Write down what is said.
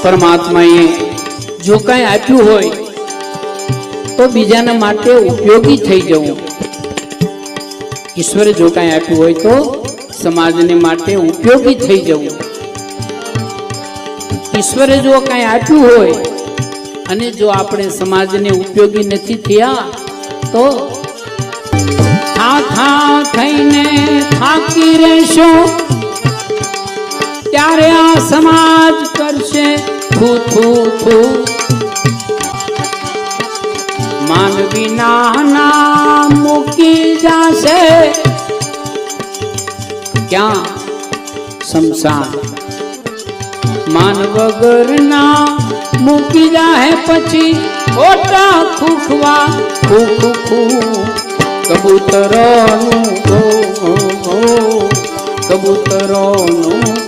પરમાત્માએ જો કાંઈ આપ્યું હોય તો બીજાના માટે ઉપયોગી થઈ જવું. ઈશ્વરે જો કાંઈ આપ્યું હોય તો સમાજને માટે ઉપયોગી થઈ જવું. ઈશ્વરે જો કાંઈ આપ્યું હોય અને જો આપણે સમાજને ઉપયોગી નથી થયા તો થા થઈને થાકી રહેશો ત્યારે આ સમાજ કરશે થૂ થૂ થૂ. માનવી ના મૂકી જાશે ક્યાં શમશાન. માન વગર ના મૂકી જાહે પછી ઓટા ખૂખવા ખૂ ખૂ. કબૂતરોનું કબૂતરોનું